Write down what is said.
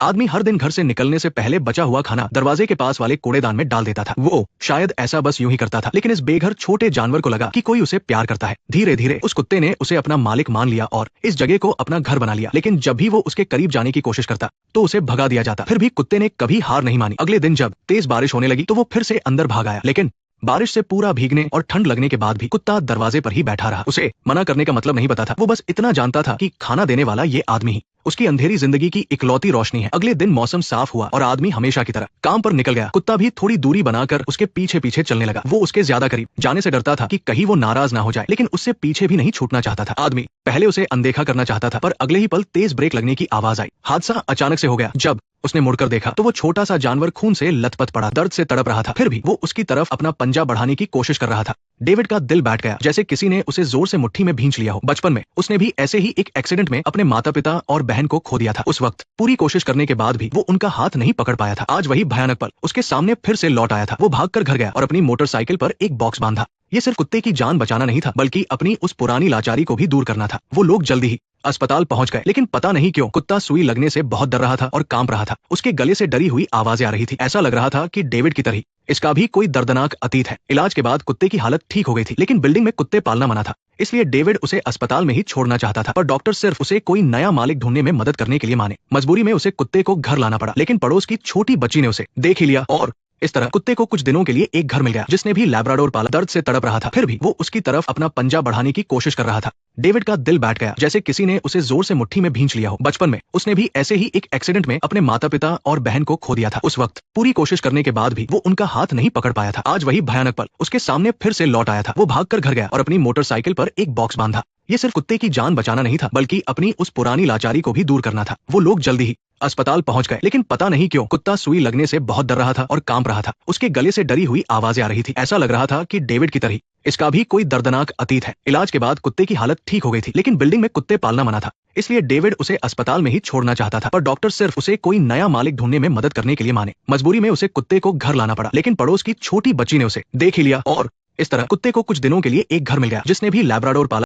आदमी हर दिन घर से निकलने से पहले बचा हुआ खाना दरवाजे के पास वाले कूड़ेदान में डाल देता था। वो शायद ऐसा बस यूं ही करता था, लेकिन इस बेघर छोटे जानवर को लगा कि कोई उसे प्यार करता है। धीरे धीरे उस कुत्ते ने उसे अपना मालिक मान लिया और इस जगह को अपना घर बना लिया। लेकिन जब भी वो उसके करीब जाने की कोशिश करता तो उसे भगा दिया जाता। फिर भी कुत्ते ने कभी हार नहीं मानी। अगले दिन जब तेज बारिश होने लगी तो वो फिर से अंदर भाग आया, लेकिन बारिश से पूरा भीगने और ठंड लगने के बाद भी कुत्ता दरवाजे पर ही बैठा रहा। उसे मना करने का मतलब नहीं पता था। वो बस इतना जानता था कि खाना देने वाला ये आदमी ही उसकी अंधेरी जिंदगी की इकलौती रोशनी है। अगले दिन मौसम साफ हुआ और आदमी हमेशा की तरह काम पर निकल गया। कुत्ता भी थोड़ी दूरी बनाकर उसके पीछे पीछे चलने लगा। वो उसके ज्यादा करीब जाने से डरता था कि कहीं वो नाराज ना हो जाए, लेकिन उससे पीछे भी नहीं छूटना चाहता था। आदमी पहले उसे अनदेखा करना चाहता था, पर अगले ही पल तेज ब्रेक लगने की आवाज आई। हादसा अचानक से हो गया। जब उसने मुड़कर देखा तो वो छोटा सा जानवर खून से लथपथ पड़ा, दर्द से तड़प रहा था। फिर भी वो उसकी तरफ अपना पंजा बढ़ाने की कोशिश कर रहा था। डेविड का दिल बैठ गया, जैसे किसी ने उसे जोर से मुट्ठी में भींच लिया हो। बचपन में उसने भी ऐसे ही एक एक्सीडेंट में अपने माता पिता और बहन को खो दिया था। उस वक्त पूरी कोशिश करने के बाद भी वो उनका हाथ नहीं पकड़ पाया था। आज वही भयानक पल उसके सामने फिर से लौट आया था। वो भागकर घर गया और अपनी मोटरसाइकिल पर एक बॉक्स बांधा। ये सिर्फ कुत्ते की जान बचाना नहीं था, बल्कि अपनी उस पुरानी लाचारी को भी दूर करना था। वो लोग जल्दी ही अस्पताल पहुंच गए, लेकिन पता नहीं क्यों कुत्ता सुई लगने से बहुत डर रहा था और कांप रहा था। उसके गले से डरी हुई आवाजें आ रही थी। ऐसा लग रहा था कि डेविड की तरह इसका भी कोई दर्दनाक अतीत है। इलाज के बाद कुत्ते की हालत ठीक हो गई थी, लेकिन बिल्डिंग में कुत्ते पालना मना था। इसलिए डेविड उसे अस्पताल में ही छोड़ना चाहता था, पर डॉक्टर सिर्फ उसे कोई नया मालिक ढूंढने में मदद करने के लिए माने। मजबूरी में उसे कुत्ते को घर लाना पड़ा, लेकिन पड़ोस की छोटी बच्ची ने उसे देख ही लिया और इस तरह कुत्ते को कुछ दिनों के लिए एक घर मिल गया। जिसने भी लैब्राडोर पाला दर्द से तड़प रहा था, फिर भी वो उसकी तरफ अपना पंजा बढ़ाने की कोशिश कर रहा था। डेविड का दिल बैठ गया, जैसे किसी ने उसे जोर से मुट्ठी में भींच लिया हो। बचपन में उसने भी ऐसे ही एक एक्सीडेंट में अपने माता पिता और बहन को खो दिया था। उस वक्त पूरी कोशिश करने के बाद भी वो उनका हाथ नहीं पकड़ पाया था। आज वही भयानक पल उसके सामने फिर से लौट आया था। वो भागकर घर गया और अपनी मोटरसाइकिल पर एक बॉक्स बांधा। ये सिर्फ कुत्ते की जान बचाना नहीं था, बल्कि अपनी उस पुरानी लाचारी को भी दूर करना था। वो लोग जल्दी ही अस्पताल पहुंच गए, लेकिन पता नहीं क्यों कुत्ता सुई लगने से बहुत डर रहा था और कांप रहा था। उसके गले से डरी हुई आवाजें आ रही थी। ऐसा लग रहा था कि डेविड की तरह इसका भी कोई दर्दनाक अतीत है। इलाज के बाद कुत्ते की हालत ठीक हो गई थी, लेकिन बिल्डिंग में कुत्ते पालना मना था। इसलिए डेविड उसे अस्पताल में ही छोड़ना चाहता था, पर डॉक्टर सिर्फ उसे कोई नया मालिक ढूंढने में मदद करने के लिए माने। मजबूरी में उसे कुत्ते को घर लाना पड़ा, लेकिन पड़ोस की छोटी बच्ची ने उसे देख ही लिया और इस तरह कुत्ते को कुछ दिनों के लिए एक घर मिल गया। जिसने भी लैब्राडोर पाला